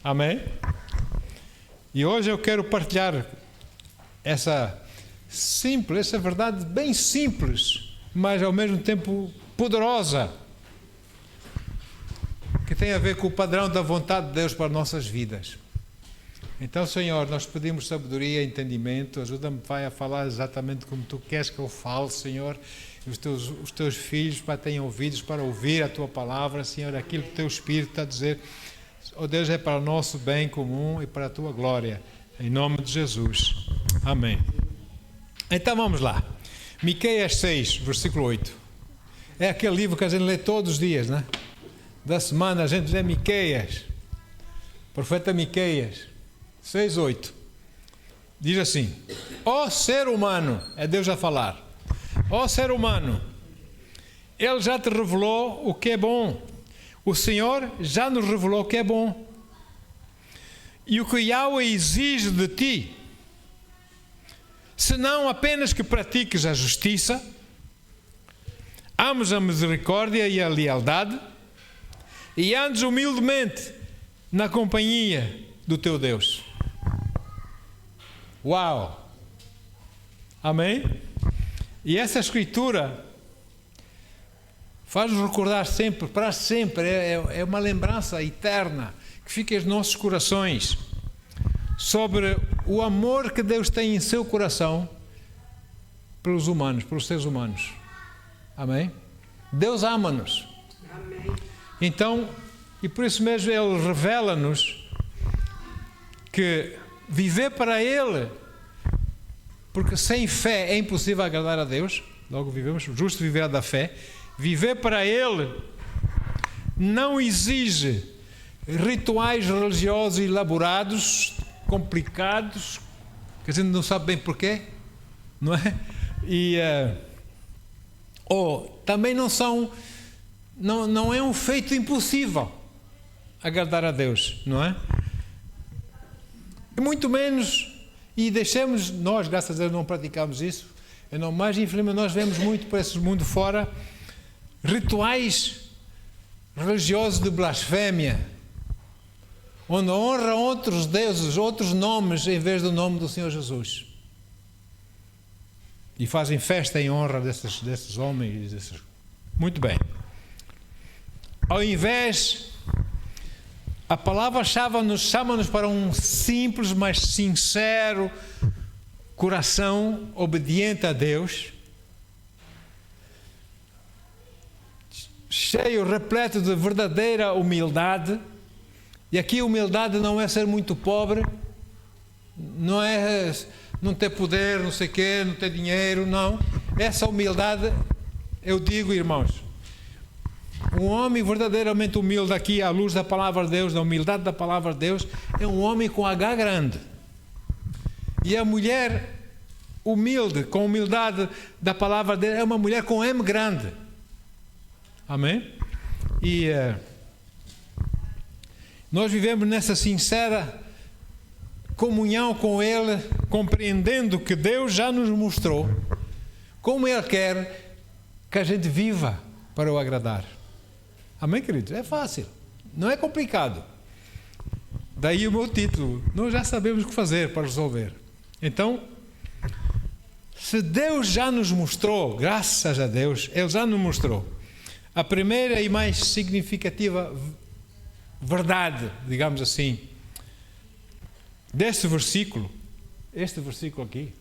Amém? E hoje eu quero partilhar essa verdade bem simples, mas ao mesmo tempo poderosa, que tem a ver com o padrão da vontade de Deus para nossas vidas. Então, Senhor, nós pedimos sabedoria e entendimento. Ajuda-me, Pai, a falar exatamente como Tu queres que eu fale, Senhor. Os teus filhos, Pai, tenham ouvidos para ouvir a Tua palavra, Senhor, aquilo que o Teu Espírito está a dizer. Oh Deus, é para o nosso bem comum e para a Tua glória. Em nome de Jesus. Amém. Então vamos lá. Miqueias 6, versículo 8. É aquele livro que a gente lê todos os dias, né? Da semana a gente lê Miqueias. Profeta Miqueias 6, 8. Diz assim: ó ser humano, é Deus a falar. Ó ser humano, Ele já te revelou o que é bom. O Senhor já nos revelou o que é bom. E o que Yahweh exige de ti, senão apenas que pratiques a justiça, ames a misericórdia e a lealdade, e andes humildemente na companhia do teu Deus. Uau! Amém? E essa escritura faz-nos recordar sempre, para sempre, é uma lembrança eterna que fica em nossos corações sobre o amor que Deus tem em seu coração pelos humanos, pelos seres humanos. Amém? Deus ama-nos. Amém. Então, e por isso mesmo Ele revela-nos que viver para Ele, porque sem fé é impossível agradar a Deus, logo vivemos, justo viver da fé. Viver para Ele não exige rituais religiosos elaborados, complicados, que a gente não sabe bem porquê, não é? E também não é um feito impossível agradar a Deus, não é? E muito menos, e deixemos, nós, graças a Deus, não praticamos isso, mas infelizmente nós vemos muito para esse mundo fora rituais religiosos de blasfémia, onde honra outros deuses, outros nomes, em vez do nome do Senhor Jesus. E fazem festa em honra desses homens. Muito bem. Ao invés, a palavra chama-nos para um simples, mas sincero coração obediente a Deus, cheio, repleto de verdadeira humildade. E aqui humildade não é ser muito pobre, não é não ter poder, não sei o quê, não ter dinheiro, não. Essa humildade, eu digo, irmãos, um homem verdadeiramente humilde aqui, à luz da palavra de Deus, da humildade da palavra de Deus, é um homem com H grande. E a mulher humilde, com humildade da palavra de Deus, é uma mulher com M grande. Amém? E nós vivemos nessa sincera comunhão com Ele, compreendendo que Deus já nos mostrou como Ele quer que a gente viva para o agradar. Amém, queridos? É fácil, não é complicado. Daí o meu título: nós já sabemos o que fazer para resolver. Então, se Deus já nos mostrou, graças a Deus, Ele já nos mostrou a primeira e mais significativa verdade, digamos assim, deste versículo, este versículo aqui.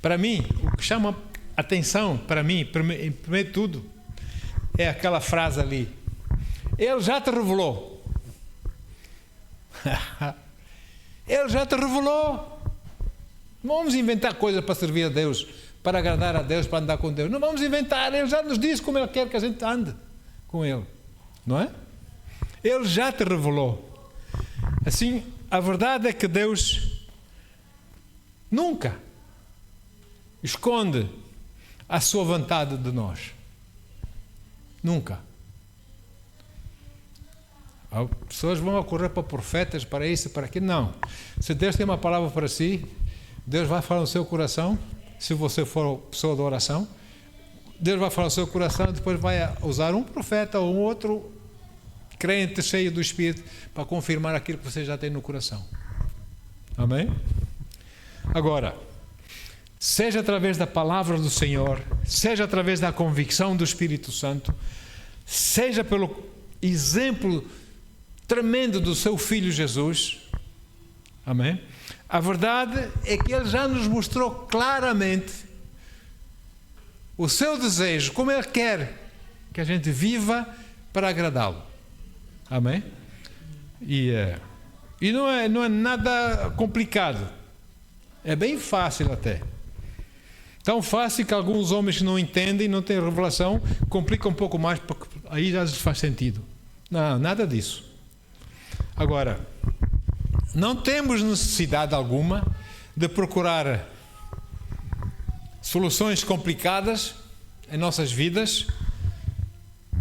Para mim, o que chama atenção, para mim, em primeiro de tudo, é aquela frase ali: Ele já te revelou. Ele já te revelou. Não vamos inventar coisas para servir a Deus, para agradar a Deus, para andar com Deus. Não vamos inventar. Ele já nos disse como Ele quer que a gente ande com Ele, não é? Ele já te revelou. Assim, a verdade é que Deus nunca esconde a sua vontade de nós. Nunca. As pessoas vão correr para profetas, para isso, para aquilo. Não. Se Deus tem uma palavra para si, Deus vai falar no seu coração. Se você for pessoa de oração, Deus vai falar no seu coração e depois vai usar um profeta ou um outro crente, cheio do Espírito, para confirmar aquilo que você já tem no coração. Amém? Agora, seja através da palavra do Senhor, seja através da convicção do Espírito Santo, seja pelo exemplo tremendo do seu Filho Jesus, amém? A verdade é que Ele já nos mostrou claramente o seu desejo, como Ele quer que a gente viva para agradá-lo. Amém? E não é nada complicado. É bem fácil até. Tão fácil que alguns homens que não entendem, não têm revelação, complicam um pouco mais, porque aí já faz sentido. Não, nada disso. Agora, não temos necessidade alguma de procurar soluções complicadas em nossas vidas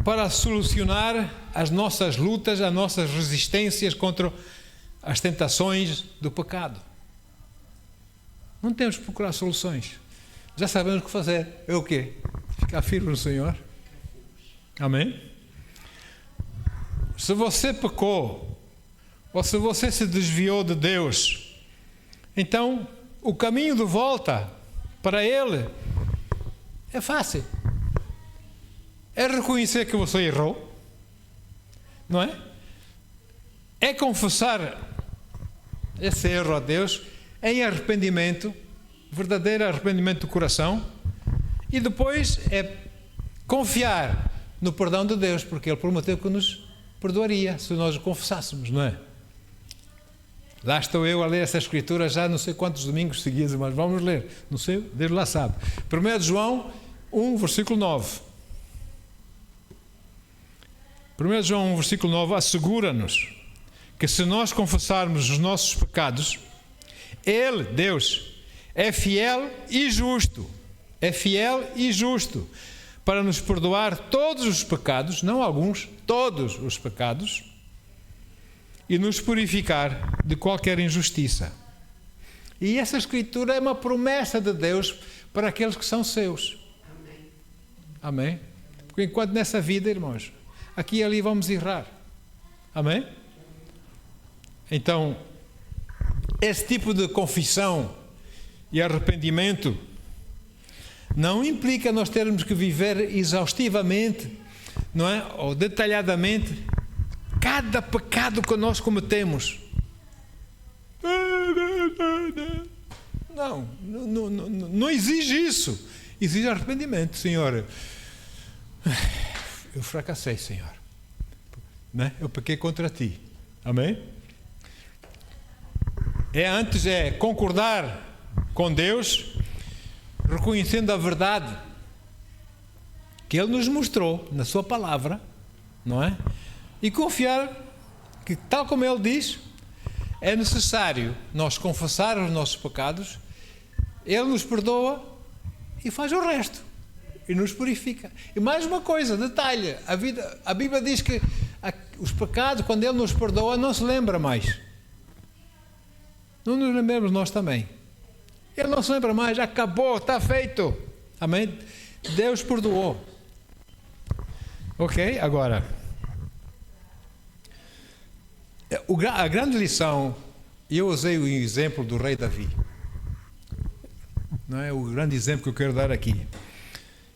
para solucionar as nossas lutas, as nossas resistências contra as tentações do pecado. Não temos que procurar soluções. Já sabemos o que fazer. É o quê? Ficar firme no Senhor. Amém? Se você pecou, ou se você se desviou de Deus, então o caminho de volta para Ele é fácil. É reconhecer que você errou, não é? É confessar esse erro a Deus em arrependimento, verdadeiro arrependimento do coração, e depois é confiar no perdão de Deus, porque Ele prometeu que nos perdoaria se nós o confessássemos, não é? Lá estou eu a ler essa escritura já não sei quantos domingos seguidos, mas vamos ler, não sei, Deus lá sabe. 1 João 1, versículo 9. 1 João 1, versículo 9 assegura-nos que se nós confessarmos os nossos pecados, Ele, Deus, é fiel e justo para nos perdoar todos os pecados, não alguns, todos os pecados, e nos purificar de qualquer injustiça. E essa escritura é uma promessa de Deus para aqueles que são seus. Amém. Amém? Porque enquanto nessa vida, irmãos, aqui e ali vamos errar. Amém? Então, esse tipo de confissão e arrependimento não implica nós termos que viver exaustivamente, não é? Ou detalhadamente cada pecado que nós cometemos. Não exige isso. Exige arrependimento. Senhor, eu fracassei, Senhor, né? Eu pequei contra Ti. Amém? Antes é concordar com Deus, reconhecendo a verdade que Ele nos mostrou na Sua palavra, não é? E confiar que, tal como Ele diz, é necessário nós confessar os nossos pecados, Ele nos perdoa e faz o resto, e nos purifica. E mais uma coisa, detalhe, a Bíblia diz que os pecados, quando Ele nos perdoa, não se lembra mais. Não nos lembramos nós também. Ele não se lembra mais, já acabou, está feito. Amém? Deus perdoou. Ok? Agora, a grande lição, eu usei o exemplo do rei Davi. Não é o grande exemplo que eu quero dar aqui.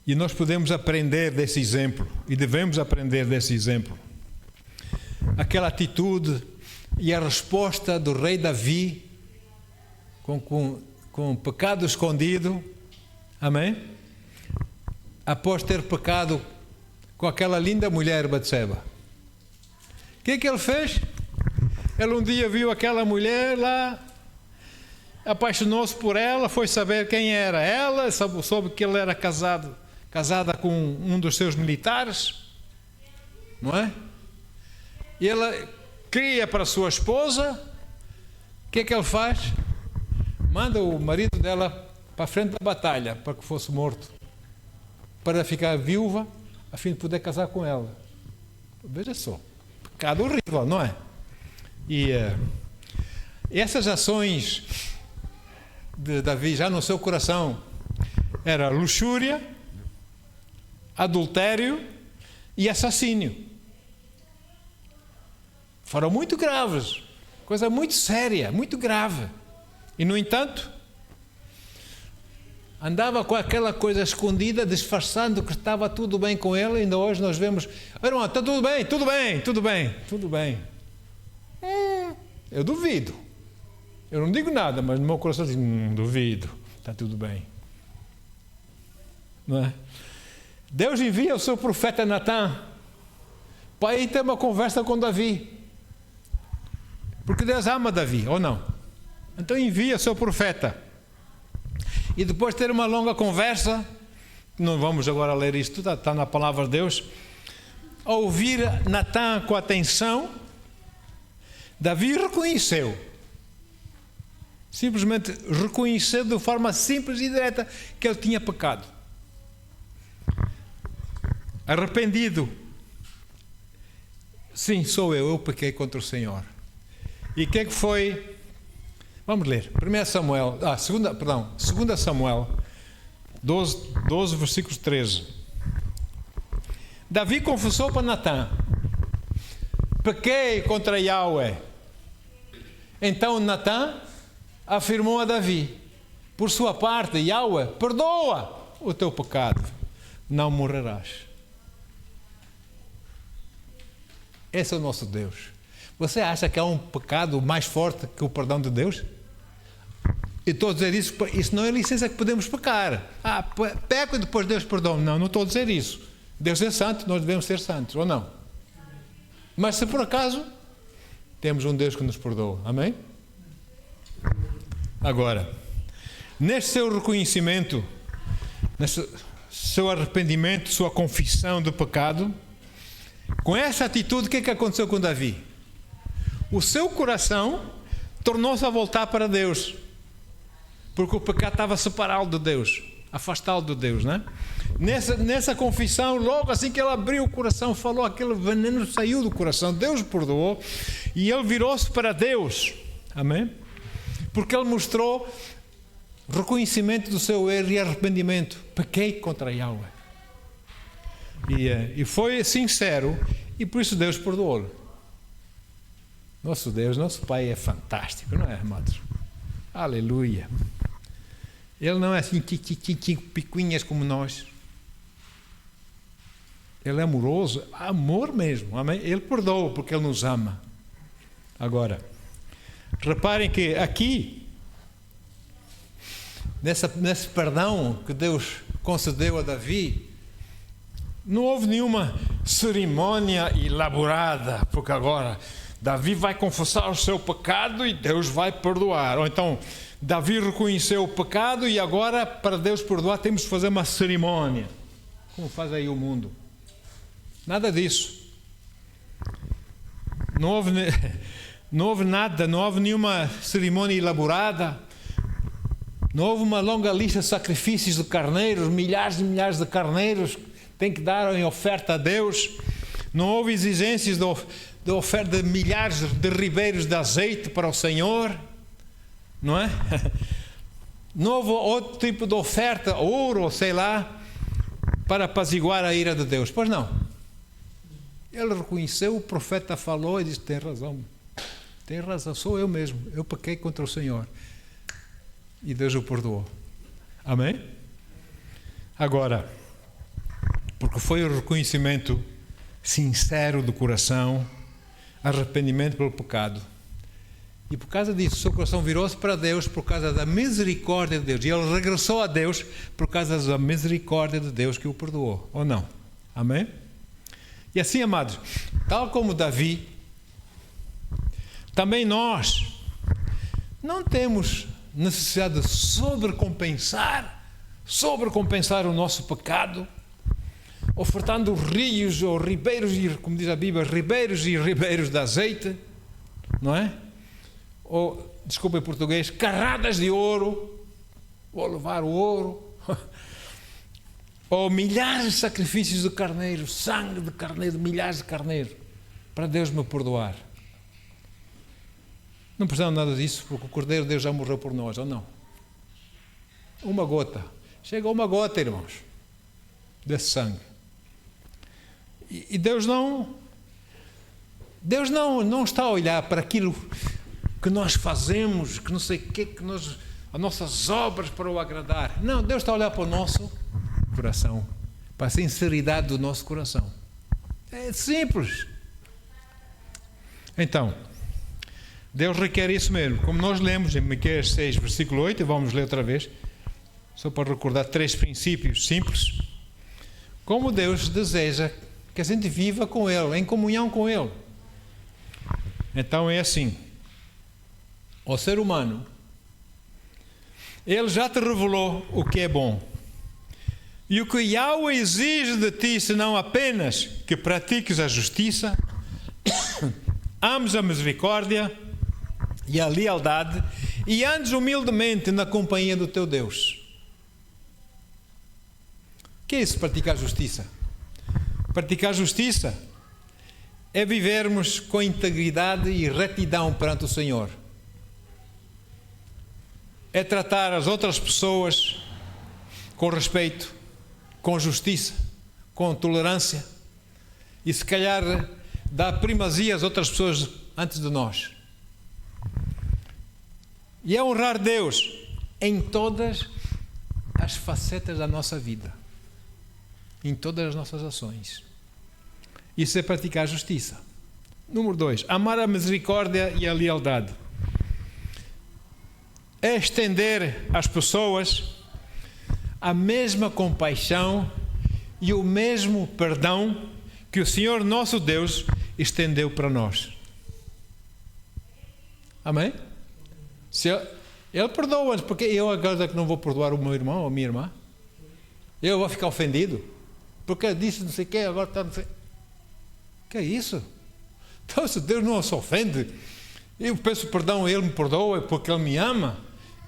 E nós podemos aprender desse exemplo, e devemos aprender desse exemplo. Aquela atitude e a resposta do rei Davi com pecado escondido, amém? Após ter pecado com aquela linda mulher Batseba. O que ele fez? Ele um dia viu aquela mulher lá, apaixonou-se por ela, foi saber quem era ela, soube que ele era casada com um dos seus militares, não é? E ela cria para sua esposa. O que ele faz? Manda o marido dela para a frente da batalha, para que fosse morto, para ficar viúva, a fim de poder casar com ela. Veja só, pecado horrível, não é? E essas ações de Davi já no seu coração era luxúria, adultério e assassínio. Foram muito graves, coisa muito séria, muito grave. E, no entanto, andava com aquela coisa escondida, disfarçando que estava tudo bem com ele. Ainda hoje nós vemos, irmão, está tudo bem, tudo bem, tudo bem, tudo bem. Eu duvido. Eu não digo nada, mas no meu coração diz, duvido, está tudo bem. Não é? Deus envia o seu profeta Natã para ir ter uma conversa com Davi. Porque Deus ama Davi, ou não? Então envia o seu profeta. E depois de ter uma longa conversa, não vamos agora ler isto, está na palavra de Deus, ao ouvir Natã com atenção, Davi reconheceu, simplesmente reconheceu de forma simples e direta que ele tinha pecado. Arrependido. Sim, sou eu pequei contra o Senhor. E o que é que foi? Vamos ler. 2 Samuel 12, versículos 13. Davi confessou para Natã: pequei contra Yahweh. Então Natã afirmou a Davi: por sua parte, Yahweh perdoa o teu pecado, não morrerás. Esse é o nosso Deus. Você acha que há um pecado mais forte que o perdão de Deus? Eu estou a dizer isso não é licença que podemos pecar. Peco e depois Deus perdoa. Não estou a dizer isso. Deus é santo, nós devemos ser santos, ou não? Mas se por acaso, temos um Deus que nos perdoa. Amém? Agora, neste seu reconhecimento, nesse seu arrependimento, sua confissão do pecado, com essa atitude, o que é que aconteceu com Davi? O seu coração tornou-se a voltar para Deus, porque o pecado estava a separá-lo de Deus, afastá-lo de Deus, não é? Nessa confissão, logo assim que ele abriu o coração, falou, aquele veneno saiu do coração, Deus perdoou, e ele virou-se para Deus, amém? Porque ele mostrou reconhecimento do seu erro e arrependimento. Pequei contra Yahweh. E foi sincero, e por isso Deus perdoou-lhe. Nosso Deus, nosso Pai é fantástico, não é, amados? Aleluia. Ele não é assim, picuinhas como nós. Ele é amoroso, amor mesmo, amém? Ele perdoa porque Ele nos ama. Agora, reparem que aqui, nesse perdão que Deus concedeu a Davi, não houve nenhuma cerimônia elaborada, porque agora Davi vai confessar o seu pecado e Deus vai perdoar. Ou então, Davi reconheceu o pecado e agora, para Deus perdoar, temos de fazer uma cerimônia. Como faz aí o mundo. Nada disso. Não houve nada, não houve nenhuma cerimônia elaborada. Não houve uma longa lista de sacrifícios de carneiros, milhares e milhares de carneiros tem que dar em oferta a Deus. Não houve exigências de oferta de milhares de ribeiros de azeite para o Senhor, não é? Não houve outro tipo de oferta, ouro, ou sei lá, para apaziguar a ira de Deus. Pois não. Ele reconheceu, o profeta falou e disse, tem razão, sou eu mesmo, eu pequei contra o Senhor. E Deus o perdoou. Amém? Agora, porque foi o reconhecimento sincero do coração, arrependimento pelo pecado. E por causa disso, o seu coração virou-se para Deus por causa da misericórdia de Deus. E ele regressou a Deus por causa da misericórdia de Deus que o perdoou. Ou não? Amém? E assim, amados, tal como Davi, também nós não temos necessidade de sobrecompensar o nosso pecado, ofertando rios ou ribeiros, como diz a Bíblia, ribeiros e ribeiros de azeite, não é? Ou, desculpa em português, carradas de ouro, vou levar o ouro, ou milhares de sacrifícios de carneiro, sangue de carneiro, milhares de carneiro, para Deus me perdoar. Não precisamos nada disso, porque o Cordeiro de Deus já morreu por nós, ou não? Uma gota. Chega uma gota, irmãos, desse sangue. E Deus não Deus não está a olhar para aquilo que nós fazemos, que não sei o que as nossas obras para o agradar. Não, Deus está a olhar para o nosso coração, para a sinceridade do nosso coração. É simples. Então, Deus requer isso mesmo, como nós lemos em Miqueias 6, versículo 8, e vamos ler outra vez, só para recordar 3 princípios simples. Como Deus deseja que a gente viva com Ele, em comunhão com Ele. Então é assim, o ser humano, Ele já te revelou o que é bom. E o que Yahweh exige de ti, senão apenas que pratiques a justiça, ames a misericórdia e a lealdade, e andes humildemente na companhia do teu Deus. O que é isso, praticar justiça? Praticar justiça é vivermos com integridade e retidão perante o Senhor. É tratar as outras pessoas com respeito, com justiça, com tolerância, e se calhar dar primazia às outras pessoas antes de nós. E é honrar Deus em todas as facetas da nossa vida, em todas as nossas ações. Isso é praticar a justiça. Número 2, amar a misericórdia e a lealdade. É estender às pessoas a mesma compaixão e o mesmo perdão que o Senhor nosso Deus estendeu para nós. Amém? Se Ele perdoa-nos, porque eu agora que não vou perdoar o meu irmão ou a minha irmã, eu vou ficar ofendido, porque disse não sei o quê, agora está não sei. Que é isso? Então, se Deus não se ofende, eu peço perdão, Ele me perdoa porque Ele me ama,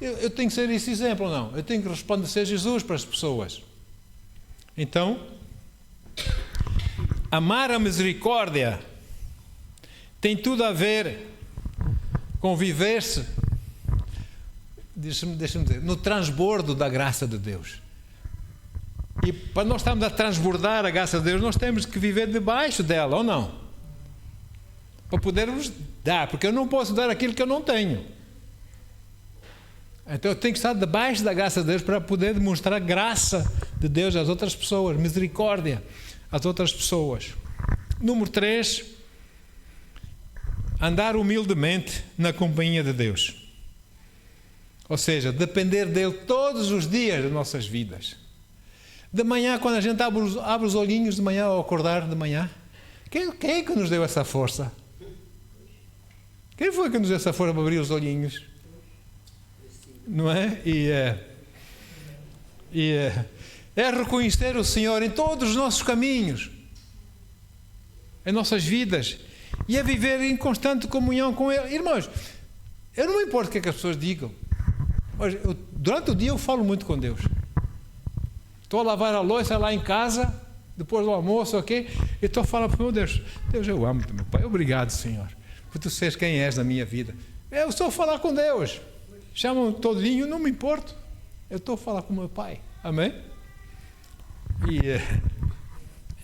eu tenho que ser esse exemplo ou não? Eu tenho que resplandecer Jesus para as pessoas. Então, amar a misericórdia tem tudo a ver com viver-se, deixa-me dizer, no transbordo da graça de Deus. E para nós estarmos a transbordar a graça de Deus, nós temos que viver debaixo dela, ou não? Para podermos dar, porque eu não posso dar aquilo que eu não tenho. Então eu tenho que estar debaixo da graça de Deus para poder demonstrar a graça de Deus às outras pessoas, misericórdia às outras pessoas. Número 3, andar humildemente na companhia de Deus. Ou seja, depender dele todos os dias das nossas vidas. De manhã, quando a gente abre os olhinhos de manhã, ao acordar de manhã, quem é que nos deu essa força? Quem foi que nos deu essa força para abrir os olhinhos? Não é? É reconhecer o Senhor em todos os nossos caminhos, em nossas vidas, e é viver em constante comunhão com Ele. Irmãos, eu não me importo o que é que as pessoas digam. Durante o dia eu falo muito com Deus. Estou a lavar a louça lá em casa, depois do almoço, ok? E estou a falar para o meu Deus, eu amo-te, meu Pai, obrigado, Senhor, por tu seres quem és na minha vida. Eu estou a falar com Deus. Chamam todinho, não me importo. Eu estou a falar com o meu Pai. Amém?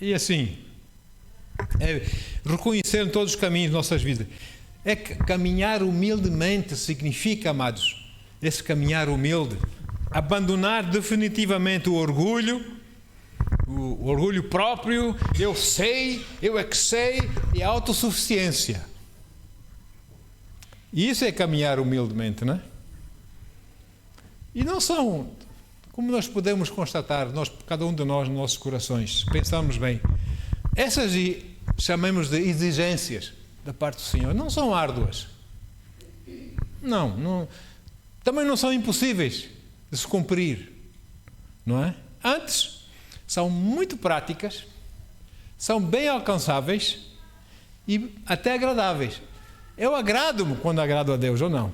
E assim, reconhecer em todos os caminhos de nossas vidas. É que caminhar humildemente significa, amados, esse caminhar humilde, abandonar definitivamente o orgulho próprio, eu sei, eu é que sei, e a autossuficiência. E isso é caminhar humildemente, não é? E não são, como nós podemos constatar, cada um de nós, nos nossos corações, pensamos bem, essas chamamos de exigências da parte do Senhor, não são árduas. Não, também não são impossíveis de se cumprir, não é? Antes, são muito práticas, são bem alcançáveis e até agradáveis. Eu agrado-me quando agrado a Deus, ou não?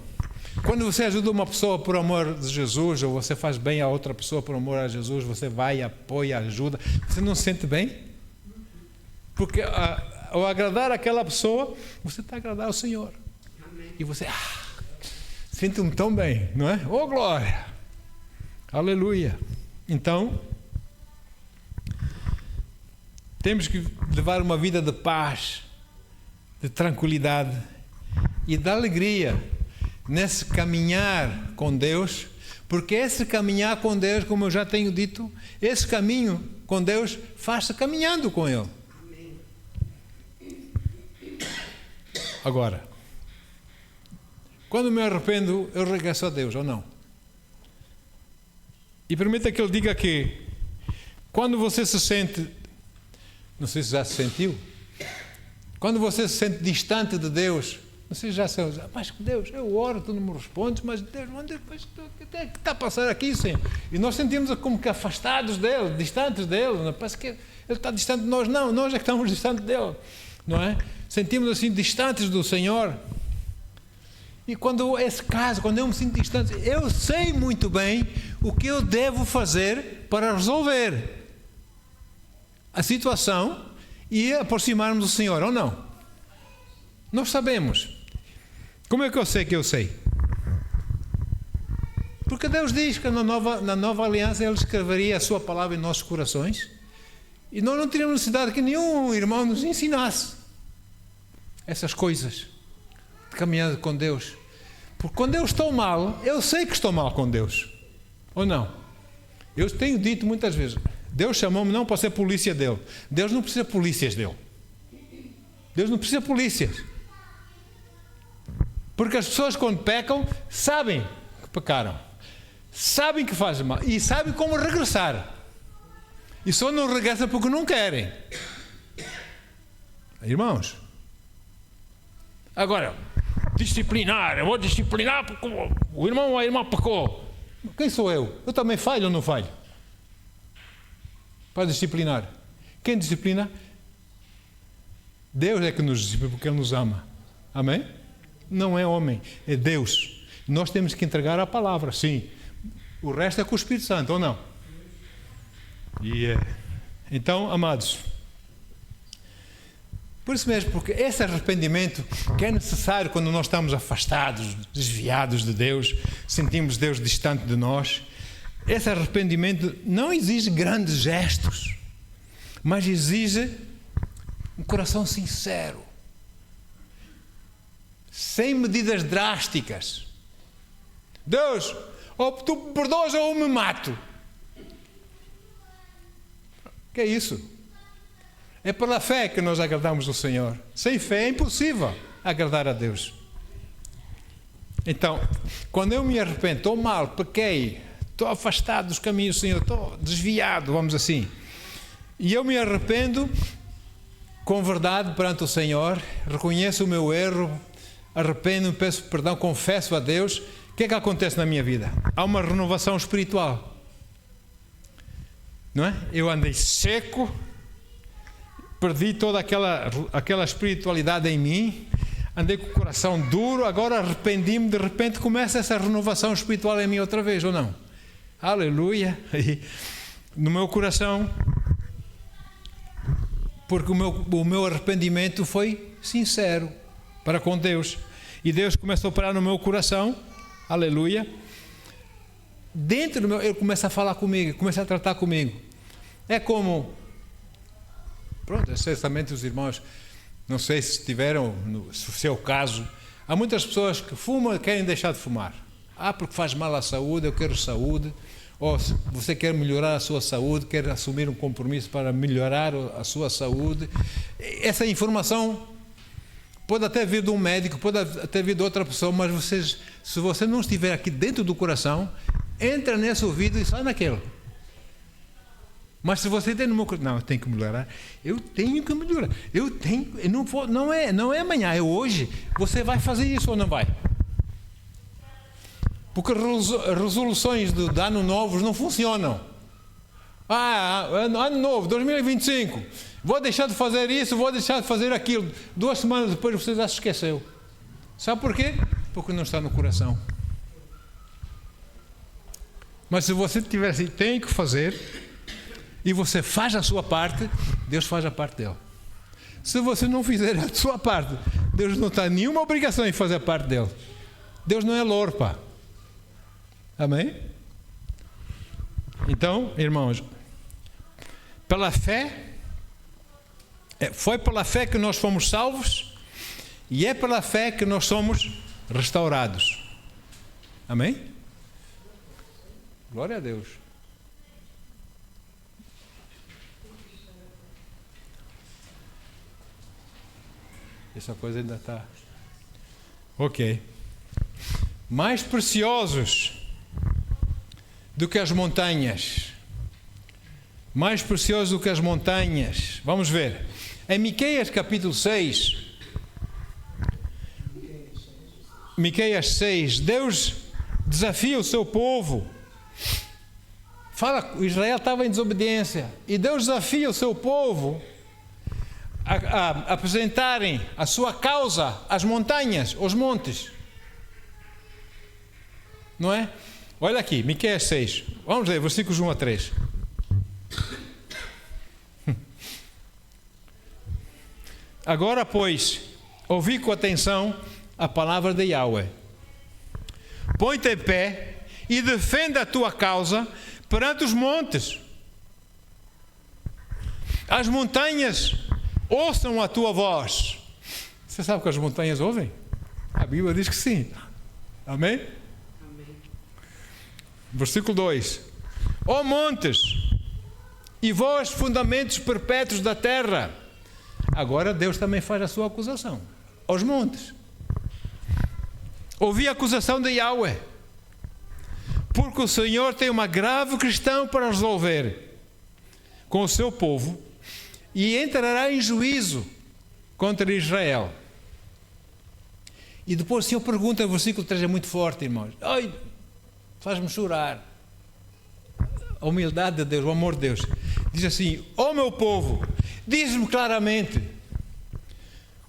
Quando você ajuda uma pessoa por amor de Jesus, ou você faz bem a outra pessoa por amor a Jesus, você vai, apoia, ajuda, você não se sente bem? Porque ao agradar aquela pessoa, você está a agradar ao Senhor. Amém. E você sente-me tão bem, não é? Oh, glória! Aleluia! Então, temos que levar uma vida de paz, de tranquilidade e de alegria nesse caminhar com Deus, porque esse caminhar com Deus, como eu já tenho dito, esse caminho com Deus faz-se caminhando com Ele. Agora, quando me arrependo, eu regresso a Deus, ou não? E permita que eu diga que, quando você se sente, não sei se já se sentiu, quando você se sente distante de Deus, não sei se já se mas Deus, eu oro, tu não me respondes, mas Deus, o que é que está a passar aqui, Senhor? E nós sentimos como que afastados dEle, distantes dEle, não? Parece que Ele está distante de nós, não, nós é que estamos distantes dEle, não é? Sentimos assim distantes do Senhor. E quando esse caso, quando eu me sinto distante, eu sei muito bem o que eu devo fazer para resolver a situação e aproximar-me do Senhor, ou não? Nós sabemos. Como é que eu sei que eu sei? Porque Deus diz que na nova aliança Ele escreveria a sua palavra em nossos corações e nós não teríamos necessidade que nenhum irmão nos ensinasse essas coisas de caminhar com Deus. Porque quando eu estou mal, eu sei que estou mal com Deus. Ou não? Eu tenho dito muitas vezes, Deus chamou-me não para ser polícia dele. Deus não precisa de polícias dele. Deus não precisa de polícias. Porque as pessoas quando pecam, sabem que pecaram. Sabem que fazem mal. E sabem como regressar. E só não regressam porque não querem. Irmãos. Agora, disciplinar. Eu vou disciplinar porque o irmão ou a irmã pecou. Quem sou eu? Eu também falho ou não falho? Para disciplinar. Quem disciplina? Deus é que nos disciplina porque Ele nos ama. Amém? Não é homem, é Deus. Nós temos que entregar a palavra, sim. O resto é com o Espírito Santo, ou não? Então, amados, por isso mesmo, porque esse arrependimento que é necessário quando nós estamos afastados, desviados de Deus, sentimos Deus distante de nós, esse arrependimento não exige grandes gestos, mas exige um coração sincero, sem medidas drásticas. Deus, ou tu me perdoas ou eu me mato. Que é isso? É pela fé que nós agradamos o Senhor. Sem fé é impossível agradar a Deus. Então, quando eu me arrependo, estou mal, pequei, estou afastado dos caminhos do Senhor, estou desviado, vamos assim, e eu me arrependo com verdade perante o Senhor, reconheço o meu erro, arrependo-me, peço perdão, confesso a Deus, o que é que acontece na minha vida? Há uma renovação espiritual, não é? Eu andei seco, perdi toda aquela espiritualidade em mim, andei com o coração duro, agora arrependi-me, de repente começa essa renovação espiritual em mim outra vez, ou não? Aleluia! No meu coração, porque o meu arrependimento foi sincero para com Deus, e Deus começou a operar no meu coração, aleluia, dentro do meu, Ele começa a falar comigo, começa a tratar comigo, é como, pronto, certamente os irmãos, não sei se tiveram, se é o caso, há muitas pessoas que fumam e querem deixar de fumar, porque faz mal à saúde, eu quero saúde, ou se você quer melhorar a sua saúde, quer assumir um compromisso para melhorar a sua saúde, essa informação pode até vir de um médico, pode até vir de outra pessoa, mas se você não estiver aqui dentro do coração, entra nesse ouvido e sai naquele. Mas se você tem no meu coração, não, eu tenho que melhorar, eu tenho que melhorar, não é amanhã, é hoje, você vai fazer isso ou não vai? Porque resoluções de ano novos não funcionam. Ano novo, 2025, vou deixar de fazer isso, vou deixar de fazer aquilo. 2 semanas depois você já se esqueceu. Sabe por quê? Porque não está no coração. Mas se você tiver assim, tem que fazer, e você faz a sua parte, Deus faz a parte dele. Se você não fizer a sua parte, Deus não tem nenhuma obrigação em fazer a parte dele. Deus não é lorpa. Amém? Então, irmãos, pela fé, foi pela fé que nós fomos salvos, E é pela fé que nós somos restaurados. Amém? Glória a Deus. Essa coisa ainda está... Ok. Mais preciosos do que as montanhas. Mais preciosos do que as montanhas. Vamos ver. Em Miqueias capítulo 6. Miqueias 6. Deus desafia o seu povo. Fala, Israel estava em desobediência. E Deus desafia o seu povo a apresentarem a sua causa às montanhas, aos montes. Não é? Olha aqui, Miqueias 6. Vamos ler, versículos 1 a 3. Agora, pois, ouvi com atenção a palavra de Yahweh. Põe-te em pé e defenda a tua causa perante os montes. As montanhas ouçam a tua voz. Você sabe que as montanhas ouvem? A Bíblia diz que sim. Amém? Amém. Versículo 2. Ó montes, e vós fundamentos perpétuos da terra. Agora Deus também faz a sua acusação aos montes. Ouvi a acusação de Yahweh, porque o Senhor tem uma grave questão para resolver com o seu povo e entrará em juízo contra Israel. E depois, se eu pergunto, o versículo 3 é muito forte, irmãos. Ai, faz-me chorar. A humildade de Deus, o amor de Deus. Diz assim: ó meu povo, diz-me claramente,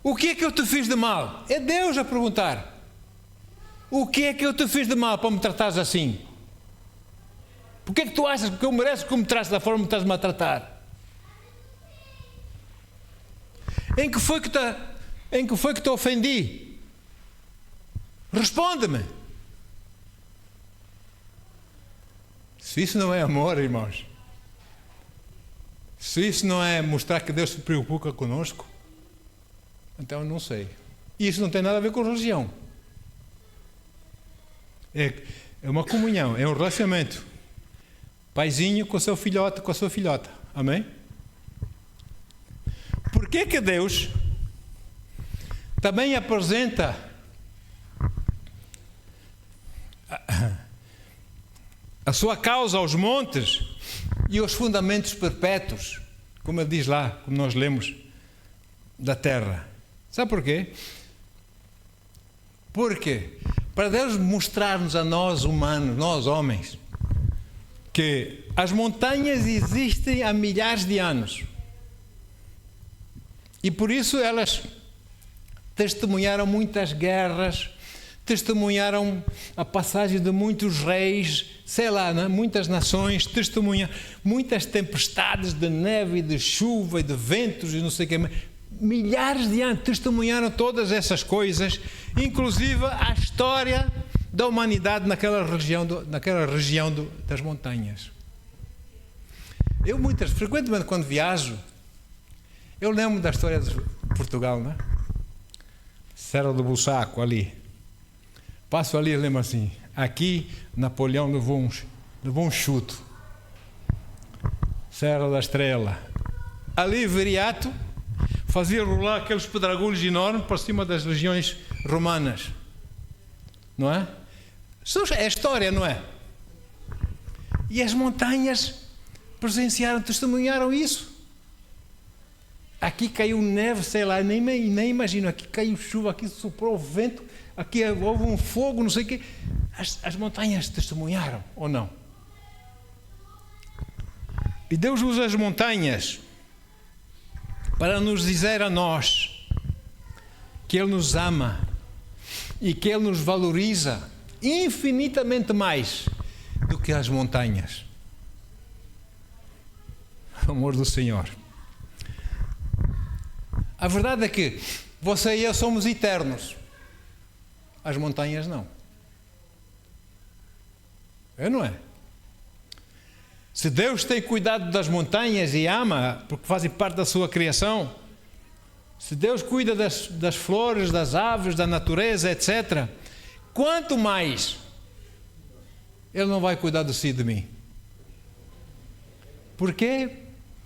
o que é que eu te fiz de mal? É Deus a perguntar. O que é que eu te fiz de mal para me tratares assim? Por que é que tu achas que eu mereço que me trates da forma que estás-me a tratar? Em que foi que te ofendi? Responde-me. Se isso não é amor, irmãos, se isso não é mostrar que Deus se preocupa conosco, então eu não sei. Isso não tem nada a ver com religião. É uma comunhão, é um relacionamento. Paizinho com seu filhote, com a sua filhota. Amém? Por que que Deus também apresenta a sua causa aos montes e aos fundamentos perpétuos, como ele diz lá, como nós lemos, da terra? Sabe por quê? Porque para Deus mostrar-nos a nós humanos, nós homens, que as montanhas existem há milhares de anos. E por isso elas testemunharam muitas guerras, testemunharam a passagem de muitos reis, sei lá, né? Muitas nações, testemunham muitas tempestades de neve, de chuva e de ventos e não sei o que. Milhares de anos testemunharam todas essas coisas, inclusive a história da humanidade naquela região das montanhas. Eu frequentemente quando viajo, eu lembro da história de Portugal, né? Serra do Bussaco, ali. Passo ali e lembro assim, aqui Napoleão levou um chuto. Serra da Estrela. Ali Viriato fazia rolar aqueles pedregulhos enormes para cima das legiões romanas. Não é? É história, não é? E as montanhas presenciaram, testemunharam isso. Aqui caiu neve, sei lá, nem imagino. Aqui caiu chuva, aqui soprou o vento, aqui houve um fogo, não sei o quê. As montanhas testemunharam, ou não? E Deus usa as montanhas para nos dizer a nós que Ele nos ama e que Ele nos valoriza infinitamente mais do que as montanhas. Amor do Senhor. A verdade é que você e eu somos eternos. As montanhas não. É, não é? Se Deus tem cuidado das montanhas e ama, porque fazem parte da sua criação, se Deus cuida das flores, das aves, da natureza, etc., quanto mais Ele não vai cuidar de si e de mim? Por quê?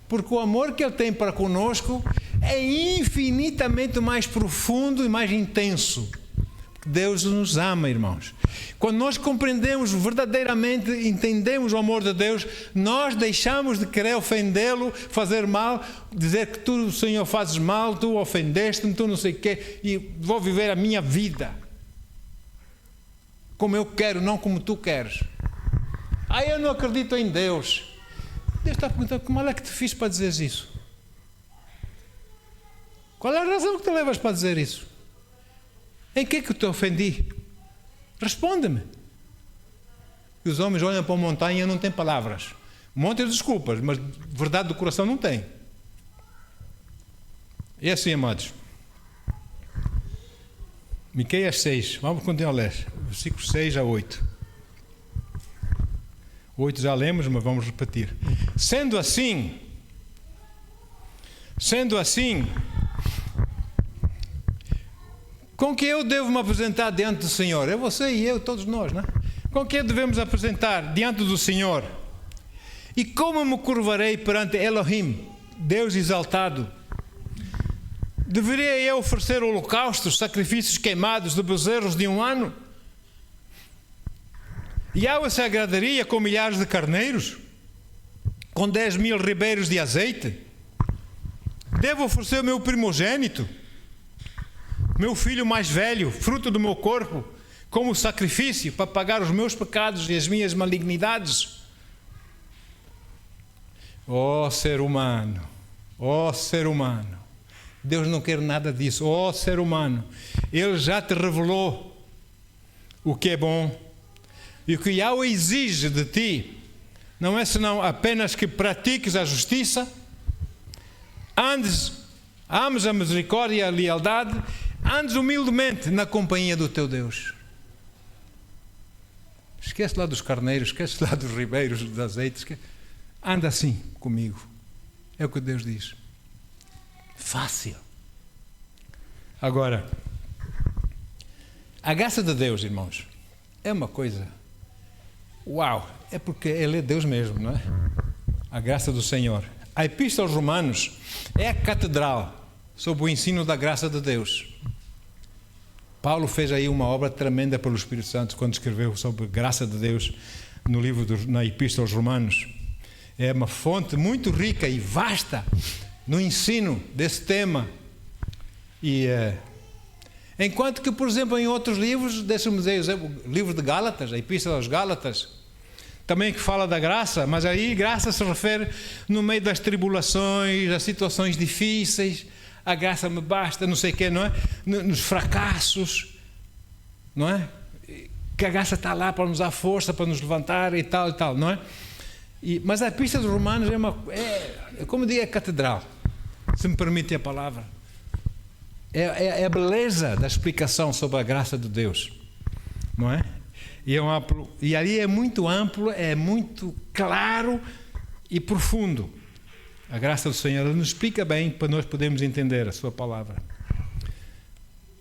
Porque o amor que Ele tem para conosco é infinitamente mais profundo e mais intenso. Deus nos ama, irmãos. Quando nós compreendemos verdadeiramente, entendemos o amor de Deus, nós deixamos de querer ofendê-lo, fazer mal, dizer que tu, Senhor, fazes mal, tu ofendeste-me, tu não sei o quê, e vou viver a minha vida como eu quero, não como tu queres. Eu não acredito em Deus. Deus está perguntando, como é que te fiz para dizer isso? Qual é a razão que te levas para dizer isso? Em que eu te ofendi? Responde-me. E os homens olham para a montanha e não têm palavras. Um monte de desculpas, mas verdade do coração não tem. E assim, amados. Miqueias 6, vamos continuar a ler. Versículos 6 a 8. 8 já lemos, mas vamos repetir. Sendo assim, com que eu devo me apresentar diante do Senhor? É você e eu, todos nós, não é? Com que devemos apresentar diante do Senhor? E como me curvarei perante Elohim, Deus exaltado? Deveria eu oferecer holocaustos, sacrifícios queimados de bezerros de um ano? Yahweh se agradaria com milhares de carneiros? Com 10.000 ribeiros de azeite? Devo oferecer o meu primogênito, meu filho mais velho, fruto do meu corpo, como sacrifício para pagar os meus pecados e as minhas malignidades? Ó ser humano, Deus não quer nada disso. Ó ser humano, Ele já te revelou o que é bom. E o que Yahweh exige de ti não é senão apenas que pratiques a justiça, ames a misericórdia e a lealdade, andes humildemente na companhia do teu Deus. Esquece lá dos carneiros, esquece lá dos ribeiros, dos azeites. Anda assim comigo. É o que Deus diz. Fácil. Agora, a graça de Deus, irmãos, é uma coisa... Uau! É porque Ele é Deus mesmo, não é? A graça do Senhor. A Epístola aos Romanos é a catedral sobre o ensino da graça de Deus. Paulo fez aí uma obra tremenda pelo Espírito Santo quando escreveu sobre a graça de Deus no livro na Epístola aos Romanos. É uma fonte muito rica e vasta no ensino desse tema. E enquanto que, por exemplo, em outros livros, deixa-me dizer, o livro de Gálatas, a Epístola aos Gálatas, também que fala da graça, mas aí graça se refere no meio das tribulações, das situações difíceis, a graça me basta, não sei o quê, não é? Nos fracassos, não é? Que a graça está lá para nos dar força, para nos levantar e tal, não é? Mas a Epístola dos Romanos é como digo, é catedral, se me permite a palavra. É a beleza da explicação sobre a graça de Deus, não é? E ali é muito amplo, é muito claro e profundo. A graça do Senhor, Ele nos explica bem para nós podermos entender a sua palavra.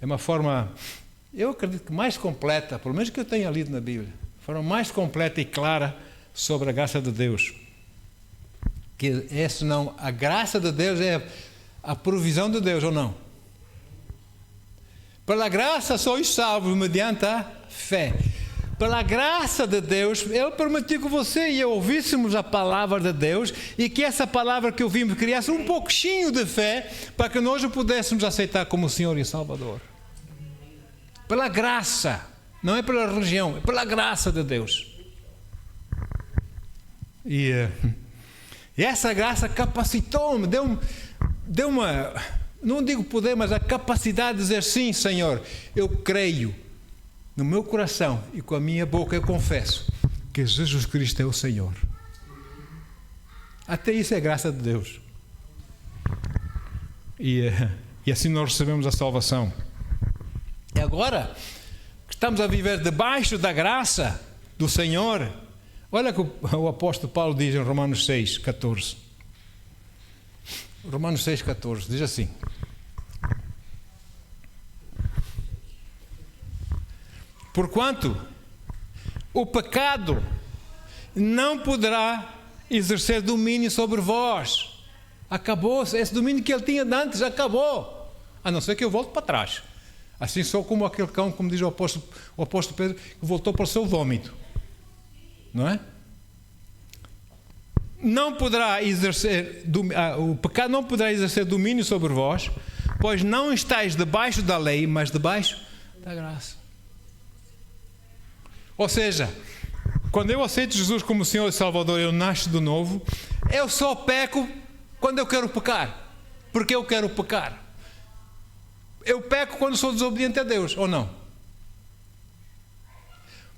É uma forma, eu acredito que mais completa, pelo menos que eu tenha lido na Bíblia, forma mais completa e clara sobre a graça de Deus. Que é senão a graça de Deus é a provisão de Deus ou não? Pela graça sois salvos mediante a fé. Pela graça de Deus, Ele permitiu que você e eu ouvíssemos a palavra de Deus e que essa palavra que ouvimos criasse um pouquinho de fé para que nós o pudéssemos aceitar como Senhor e Salvador. Pela graça, não é pela religião, é pela graça de Deus. E essa graça capacitou-me, deu uma, não digo poder, mas a capacidade de dizer sim, Senhor, eu creio. No meu coração e com a minha boca eu confesso que Jesus Cristo é o Senhor. Até isso é graça de Deus. E assim nós recebemos a salvação. E agora que estamos a viver debaixo da graça do Senhor, olha que o apóstolo Paulo diz em Romanos 6, 14. Romanos 6, 14, diz assim: Porquanto o pecado não poderá exercer domínio sobre vós. Acabou, esse domínio que ele tinha antes acabou, a não ser que eu volte para trás. Assim sou como aquele cão, como diz o apóstolo Pedro, que voltou para o seu vômito, não é? Não poderá exercer, o pecado não poderá exercer domínio sobre vós, pois não estáis debaixo da lei, mas debaixo da graça. Ou seja, quando eu aceito Jesus como Senhor e Salvador, eu nasço de novo, eu só peco quando eu quero pecar. Porque eu quero pecar. Eu peco quando sou desobediente a Deus, ou não?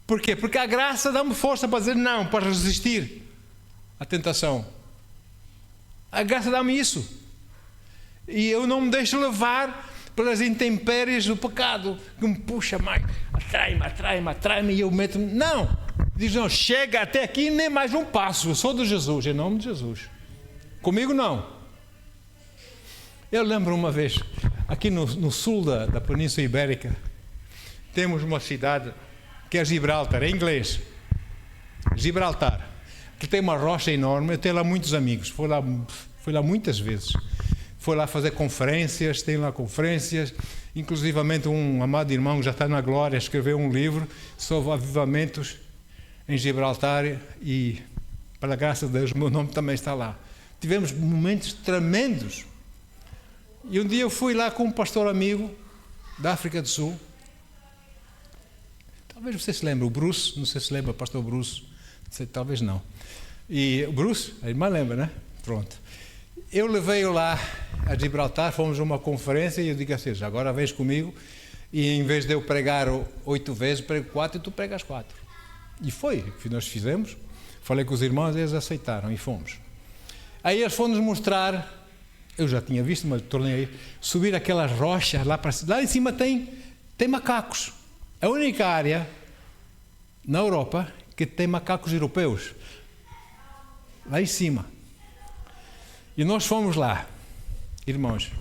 Por quê? Porque a graça dá-me força para dizer não, para resistir à tentação. A graça dá-me isso. E eu não me deixo levar pelas intempéries do pecado, que me puxa mais, atrai-me, e eu meto-me. Não! Diz, não, chega até aqui, nem mais um passo. Eu sou de Jesus, em nome de Jesus. Comigo não. Eu lembro uma vez, aqui no sul da Península Ibérica, temos uma cidade que é Gibraltar, em inglês. Gibraltar, que tem uma rocha enorme. Eu tenho lá muitos amigos, fui lá muitas vezes. Fui lá fazer conferências, tem lá conferências. Inclusivamente um amado irmão, já está na glória, escreveu um livro sobre avivamentos em Gibraltar e, pela graça de Deus, o meu nome também está lá. Tivemos momentos tremendos. E um dia eu fui lá com um pastor amigo da África do Sul. Talvez você se lembre, o Bruce, não sei se lembra, pastor Bruce, não sei, talvez não. E o Bruce, a irmã lembra, né? Pronto. Eu levei-o lá a Gibraltar, fomos a uma conferência e eu digo assim, agora vens comigo e em vez de eu pregar 8 vezes, prego 4 e tu pregas 4. E foi o que nós fizemos. Falei com os irmãos e eles aceitaram e fomos. Aí eles foram nos mostrar, eu já tinha visto, mas tornei aí, subir aquelas rochas lá em cima tem macacos. É a única área na Europa que tem macacos europeus. Lá em cima. E nós fomos lá, irmãos.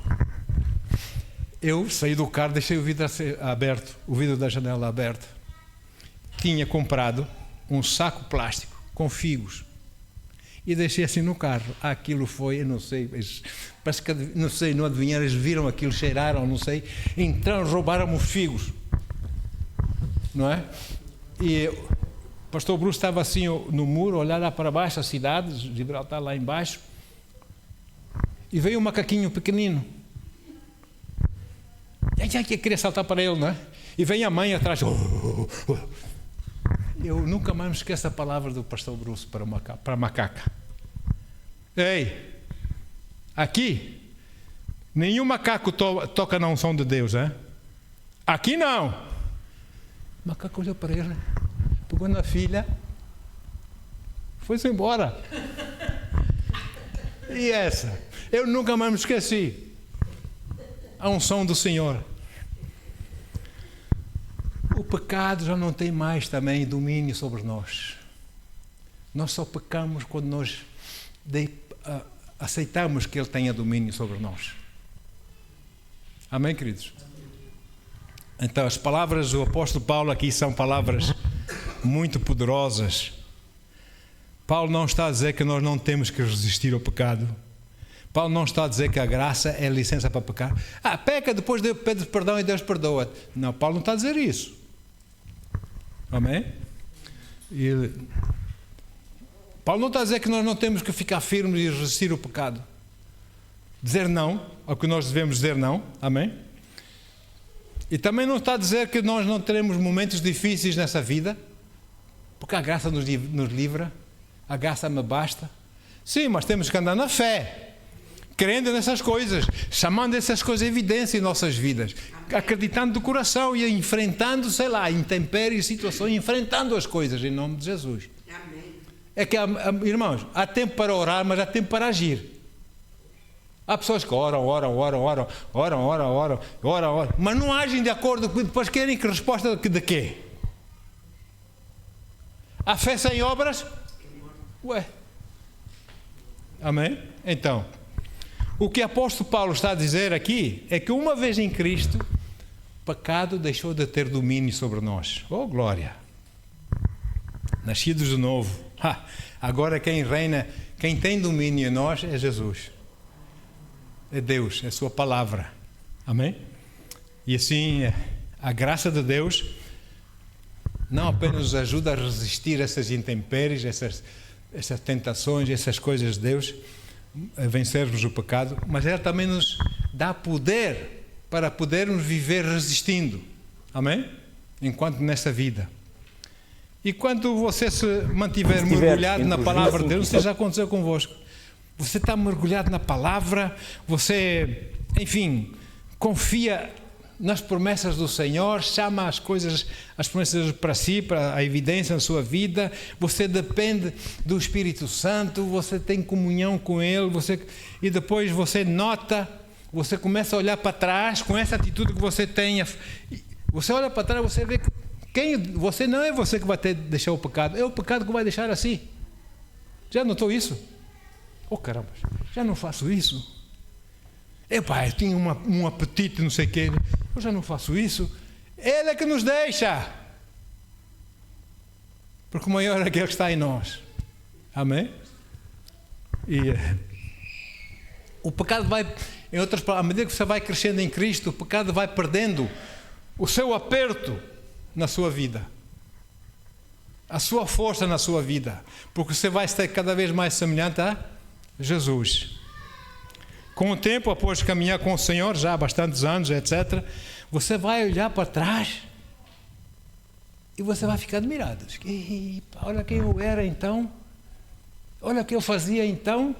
Eu saí do carro, deixei o vidro aberto, o vidro da janela aberto. Tinha comprado um saco plástico com figos e deixei assim no carro. Aquilo foi, eu não sei, parece que, não sei, não adivinharam, eles viram aquilo, cheiraram, não sei, entraram, roubaram os figos, não é? E o pastor Bruce estava assim no muro, olhar lá para baixo, a cidade, Gibraltar lá embaixo, e veio um macaquinho pequenino. Eu queria saltar para ele, não é? E vem a mãe atrás. Eu nunca mais me esqueço a palavra do pastor Bruce para a macaca. Ei, aqui, nenhum macaco toca na unção de Deus, né? Aqui não. O macaco olhou para ele, pegou na filha, foi-se embora. E essa, eu nunca mais me esqueci. A unção do Senhor. O pecado já não tem mais também domínio sobre nós. Nós só pecamos quando nós aceitamos que Ele tenha domínio sobre nós. Amém, queridos? Então, as palavras do apóstolo Paulo aqui são palavras muito poderosas. Paulo não está a dizer que nós não temos que resistir ao pecado. Paulo não está a dizer que a graça é licença para pecar. Peca, depois pede perdão e Deus perdoa. Não, Paulo não está a dizer isso. Amém? Paulo não está a dizer que nós não temos que ficar firmes e resistir ao pecado. Dizer não ao que nós devemos dizer não. Amém? E também não está a dizer que nós não teremos momentos difíceis nessa vida, porque a graça nos livra, a graça me basta. Sim, mas temos que andar na fé, crendo nessas coisas, chamando essas coisas a evidência em nossas vidas, acreditando do coração e enfrentando, sei lá, intempéries, situações, enfrentando as coisas em nome de Jesus. Amém. É que, irmãos, há tempo para orar, mas há tempo para agir. Há pessoas que oram, mas não agem de acordo com, depois querem que resposta de quê? A fé sem obras? Ué. Amém? Então, o que o apóstolo Paulo está a dizer aqui é que uma vez em Cristo, pecado deixou de ter domínio sobre nós. Oh, glória! Nascidos de novo. Agora quem reina, quem tem domínio em nós é Jesus. É Deus, é sua palavra. Amém? E assim, a graça de Deus não apenas nos ajuda a resistir a essas intempéries, essas tentações, essas coisas de Deus, a vencermos o pecado, mas ela também nos dá poder para podermos viver resistindo. Amém? Enquanto nessa vida. E quando você se mantiver mergulhado na palavra de Deus, não sei se já aconteceu convosco. Você está mergulhado na palavra, você, enfim, confia nas promessas do Senhor, chama as promessas para si, para a evidência na sua vida, você depende do Espírito Santo, você tem comunhão com Ele, e depois você nota, você começa a olhar para trás com essa atitude que você tem, você olha para trás, você vê que você não é você que vai deixar o pecado, é o pecado que vai deixar assim. Já notou isso? Oh caramba, já não faço isso. Epá, eu tinha um apetite, não sei o quê, eu já não faço isso. Ele é que nos deixa. Porque o maior é aquele que está em nós. Amém? E o pecado vai, em outras palavras, à medida que você vai crescendo em Cristo, o pecado vai perdendo o seu aperto na sua vida. A sua força na sua vida. Porque você vai estar cada vez mais semelhante a Jesus. Com o tempo, após caminhar com o Senhor, já há bastantes anos, etc., você vai olhar para trás e você vai ficar admirado. Olha quem eu era então, olha o que eu fazia então,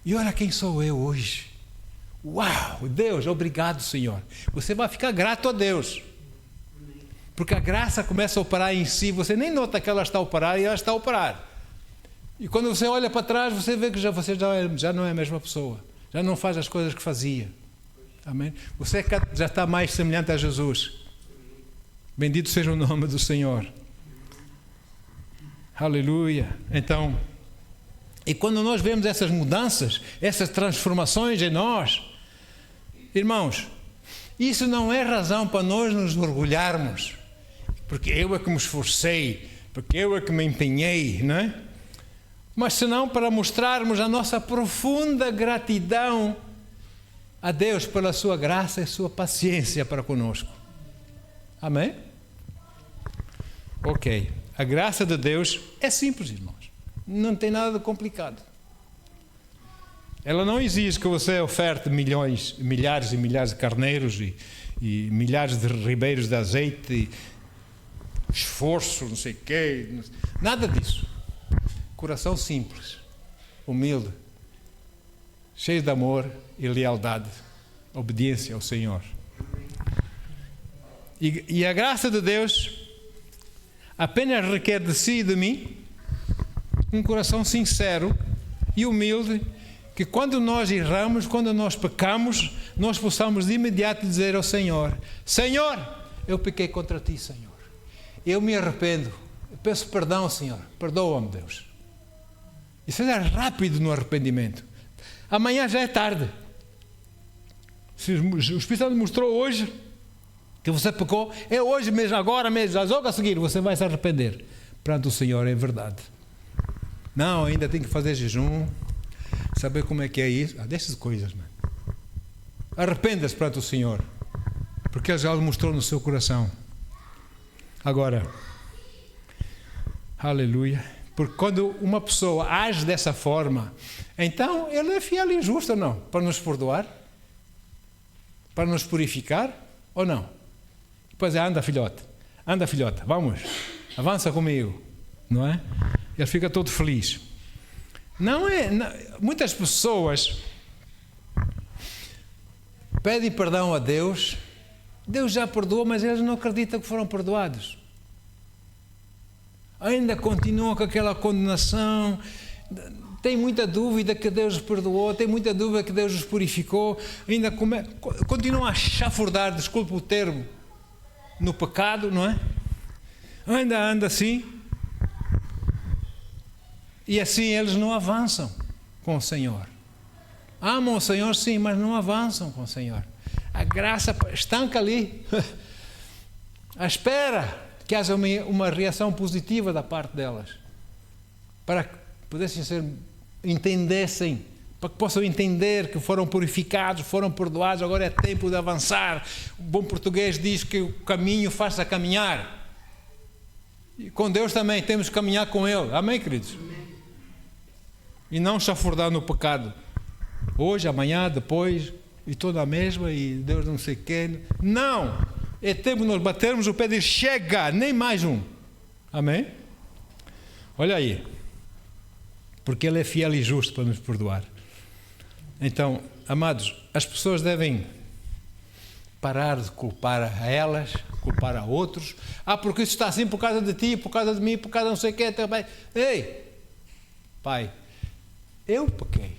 e olha quem sou eu hoje. Uau, Deus, obrigado, Senhor. Você vai ficar grato a Deus. Porque a graça começa a operar em si, você nem nota que ela está a operar e ela está a operar. E quando você olha para trás, você vê que você já não é a mesma pessoa. Já não faz as coisas que fazia. Amém? Você já está mais semelhante a Jesus. Bendito seja o nome do Senhor. Aleluia. Então, e quando nós vemos essas mudanças, essas transformações em nós, irmãos, isso não é razão para nós nos orgulharmos. Porque eu é que me esforcei, porque eu é que me empenhei, não é? Mas senão para mostrarmos a nossa profunda gratidão a Deus pela sua graça e sua paciência para conosco. Amém? Ok. A graça de Deus é simples, irmãos. Não tem nada de complicado. Ela não exige que você oferte milhares e milhares de carneiros e milhares de ribeiros de azeite, e esforço, não sei o quê. Nada disso. Coração simples, humilde, cheio de amor e lealdade, obediência ao Senhor. E a graça de Deus apenas requer de si e de mim um coração sincero e humilde, que quando nós erramos, quando nós pecamos, nós possamos de imediato dizer ao Senhor: Senhor, eu pequei contra ti, Senhor. Eu me arrependo. Eu peço perdão, Senhor. Perdoa-me, Deus. E seja rápido no arrependimento. Amanhã já é tarde. Se o Espírito Santo mostrou hoje que você pecou, é hoje mesmo, agora mesmo, logo a seguir, você vai se arrepender perante o Senhor, é verdade. Não, ainda tem que fazer jejum, saber como é que é isso. Dessas coisas, mano. Arrependa-se perante o Senhor, porque Ele já o mostrou no seu coração. Agora, aleluia. Porque quando uma pessoa age dessa forma, então Ele é fiel e justo ou não? Para nos perdoar? Para nos purificar ou não? Depois anda filhote, vamos, avança comigo, não é? Ele fica todo feliz. Muitas pessoas pedem perdão a Deus, Deus já perdoou, mas eles não acreditam que foram perdoados. Ainda continuam com aquela condenação, tem muita dúvida que Deus os perdoou, tem muita dúvida que Deus os purificou, ainda continuam a chafurdar, desculpe o termo, no pecado, não é? Ainda anda assim, e assim eles não avançam com o Senhor. Amam o Senhor, sim, mas não avançam com o Senhor. A graça estanca ali, à espera que haja uma reação positiva da parte delas, para que pudessem entendessem, para que possam entender que foram purificados, foram perdoados, agora é tempo de avançar. O bom português diz que o caminho faz-se a caminhar. E com Deus também temos que caminhar com Ele. Amém, queridos? Amém. E não chafurdar no pecado. Hoje, amanhã, depois, e estou na mesma, e Deus não sei quem. Não! É tempo de nós batermos o pé e dizer, chega, nem mais um. Amém? Olha aí. Porque Ele é fiel e justo para nos perdoar. Então, amados, as pessoas devem parar de culpar a elas, culpar a outros. Porque isso está assim por causa de ti, por causa de mim, por causa de não sei o quê. Também. Ei, Pai, eu pequei.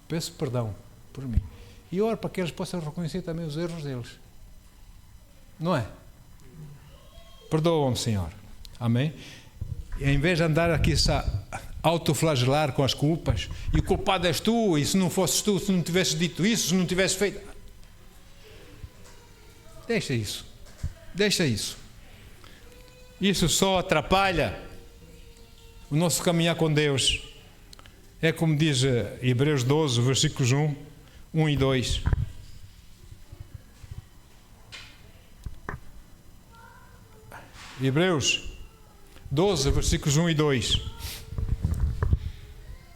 Peço perdão por mim. E oro para que eles possam reconhecer também os erros deles. Não é? Perdoa-me, Senhor. Amém? E em vez de andar aqui autoflagelar com as culpas, e o culpado és tu, e se não fosses tu, se não tivesses dito isso, se não tivesses feito... Deixa isso. Deixa isso. Isso só atrapalha o nosso caminhar com Deus. É como diz Hebreus 12, versículos 1 e 2. Hebreus 12, versículos 1 e 2.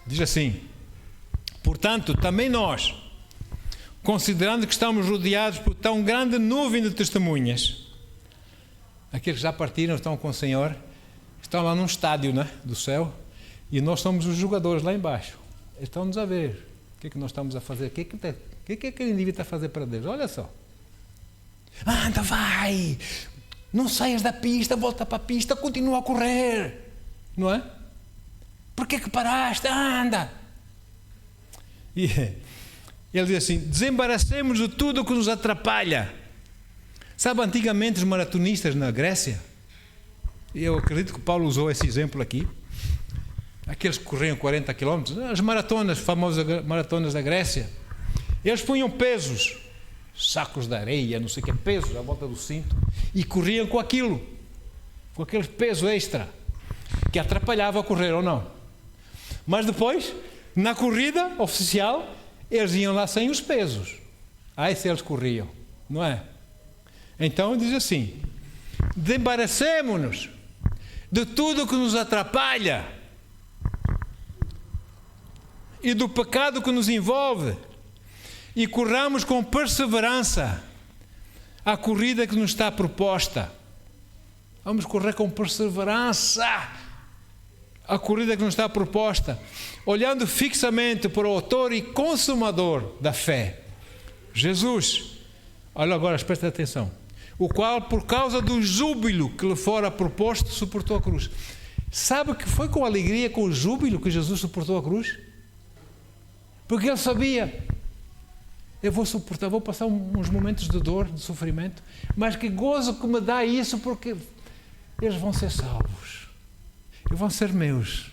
Diz assim: portanto, também nós, considerando que estamos rodeados por tão grande nuvem de testemunhas, aqueles que já partiram, estão com o Senhor, estão lá num estádio, né, do céu, e nós somos os jogadores lá embaixo. Eles estão-nos a ver. O que é que nós estamos a fazer? O que é que aquele indivíduo está a fazer para Deus? Olha só. Anda, vai! Não saias da pista, volta para a pista, continua a correr. Não é? Por que paraste? Anda! E ele diz assim, desembaracemos de tudo o que nos atrapalha. Sabe, antigamente os maratonistas na Grécia, eu acredito que Paulo usou esse exemplo aqui, aqueles que corriam 40 km, as maratonas, famosas maratonas da Grécia, eles punham pesos, sacos de areia, não sei o que, pesos à volta do cinto, e corriam com aquilo, com aquele peso extra, que atrapalhava a correr ou não. Mas depois, na corrida oficial, eles iam lá sem os pesos. Aí se eles corriam, não é? Então diz assim, desembaracemo-nos de tudo que nos atrapalha e do pecado que nos envolve e corramos com perseverança a corrida que nos está proposta. Vamos correr com perseverança a corrida que nos está proposta, olhando fixamente para o autor e consumador da fé, Jesus. Olha agora, presta atenção. O qual, por causa do júbilo que lhe fora proposto, suportou a cruz. Sabe que foi com alegria, com o júbilo que Jesus suportou a cruz? Porque ele sabia, eu vou suportar, vou passar uns momentos de dor, de sofrimento, mas que gozo que me dá isso, porque eles vão ser salvos, e vão ser meus.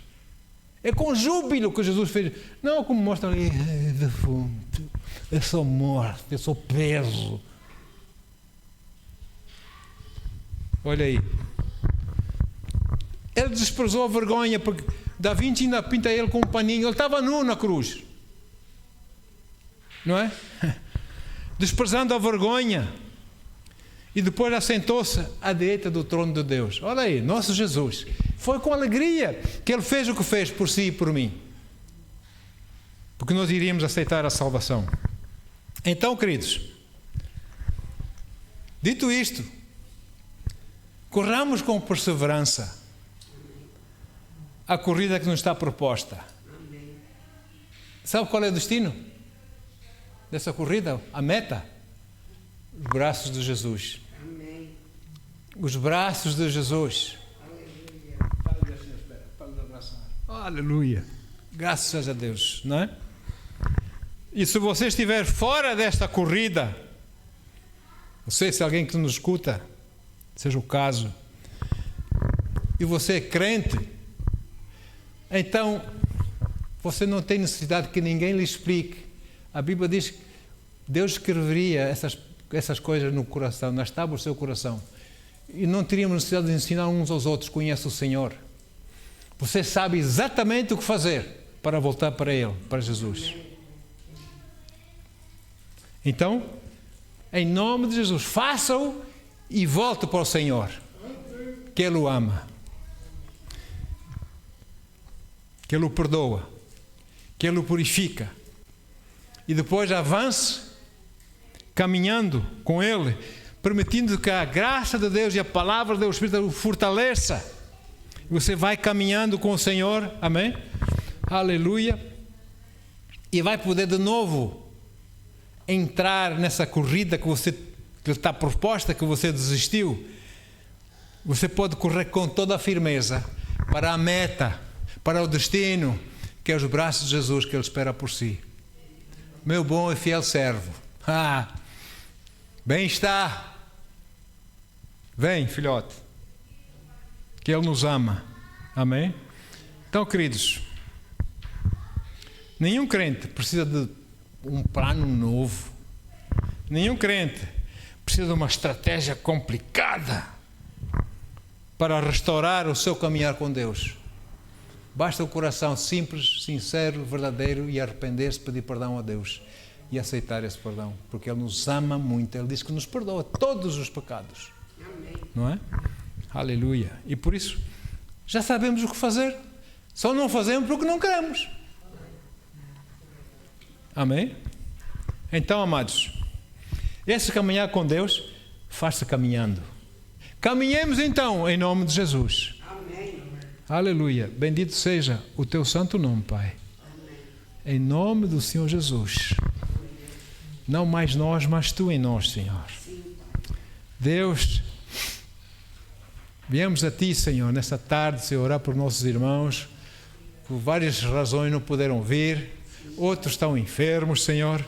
É com júbilo que Jesus fez, não como mostra ali, defunto, eu sou morto, eu sou peso. Olha aí, ele desprezou a vergonha, porque Da Vinci ainda pinta ele com um paninho, ele estava nu na cruz, não é? Desprezando a vergonha, e depois assentou-se à direita do trono de Deus. Olha aí, nosso Jesus, foi com alegria que ele fez o que fez por si e por mim, porque nós iríamos aceitar a salvação. Então, queridos, dito isto, corramos com perseverança a corrida que nos está proposta. Sabe qual é o destino dessa corrida? A meta? Os braços de Jesus. Amém. Os braços de Jesus. Aleluia. Graças a Deus, não é? E se você estiver fora desta corrida, não sei se alguém que nos escuta, seja o caso, e você é crente, então você não tem necessidade que ninguém lhe explique. A Bíblia diz que Deus escreveria essas coisas no coração, nas tábuas do seu coração. E não teríamos necessidade de ensinar uns aos outros, conhece o Senhor. Você sabe exatamente o que fazer para voltar para Ele, para Jesus. Então, em nome de Jesus, faça-o e volte para o Senhor, que Ele o ama, que Ele o perdoa, que Ele o purifica. E depois avance, caminhando com Ele, permitindo que a graça de Deus e a palavra de Deus, o Espírito o fortaleça. Você vai caminhando com o Senhor, amém? Aleluia. E vai poder de novo entrar nessa corrida que está proposta, que você desistiu. Você pode correr com toda a firmeza para a meta, para o destino, que é os braços de Jesus que Ele espera por si. Meu bom e fiel servo. Bem está. Vem, filhote, que Ele nos ama. Amém? Então, queridos, nenhum crente precisa de um plano novo. Nenhum crente precisa de uma estratégia complicada para restaurar o seu caminhar com Deus. Basta o coração simples, sincero, verdadeiro e arrepender-se, pedir perdão a Deus e aceitar esse perdão, porque Ele nos ama muito. Ele diz que nos perdoa todos os pecados. Não é? Aleluia. E por isso, já sabemos o que fazer. Só não fazemos porque não queremos. Amém? Então, amados, esse caminhar com Deus faz-se caminhando. Caminhemos então, em nome de Jesus. Amém. Aleluia. Bendito seja o teu santo nome, Pai. Amém. Em nome do Senhor Jesus. Não mais nós, mas tu em nós, Senhor. Deus, viemos a Ti, Senhor, nesta tarde, Senhor, orar por nossos irmãos, por várias razões não puderam vir, outros estão enfermos, Senhor.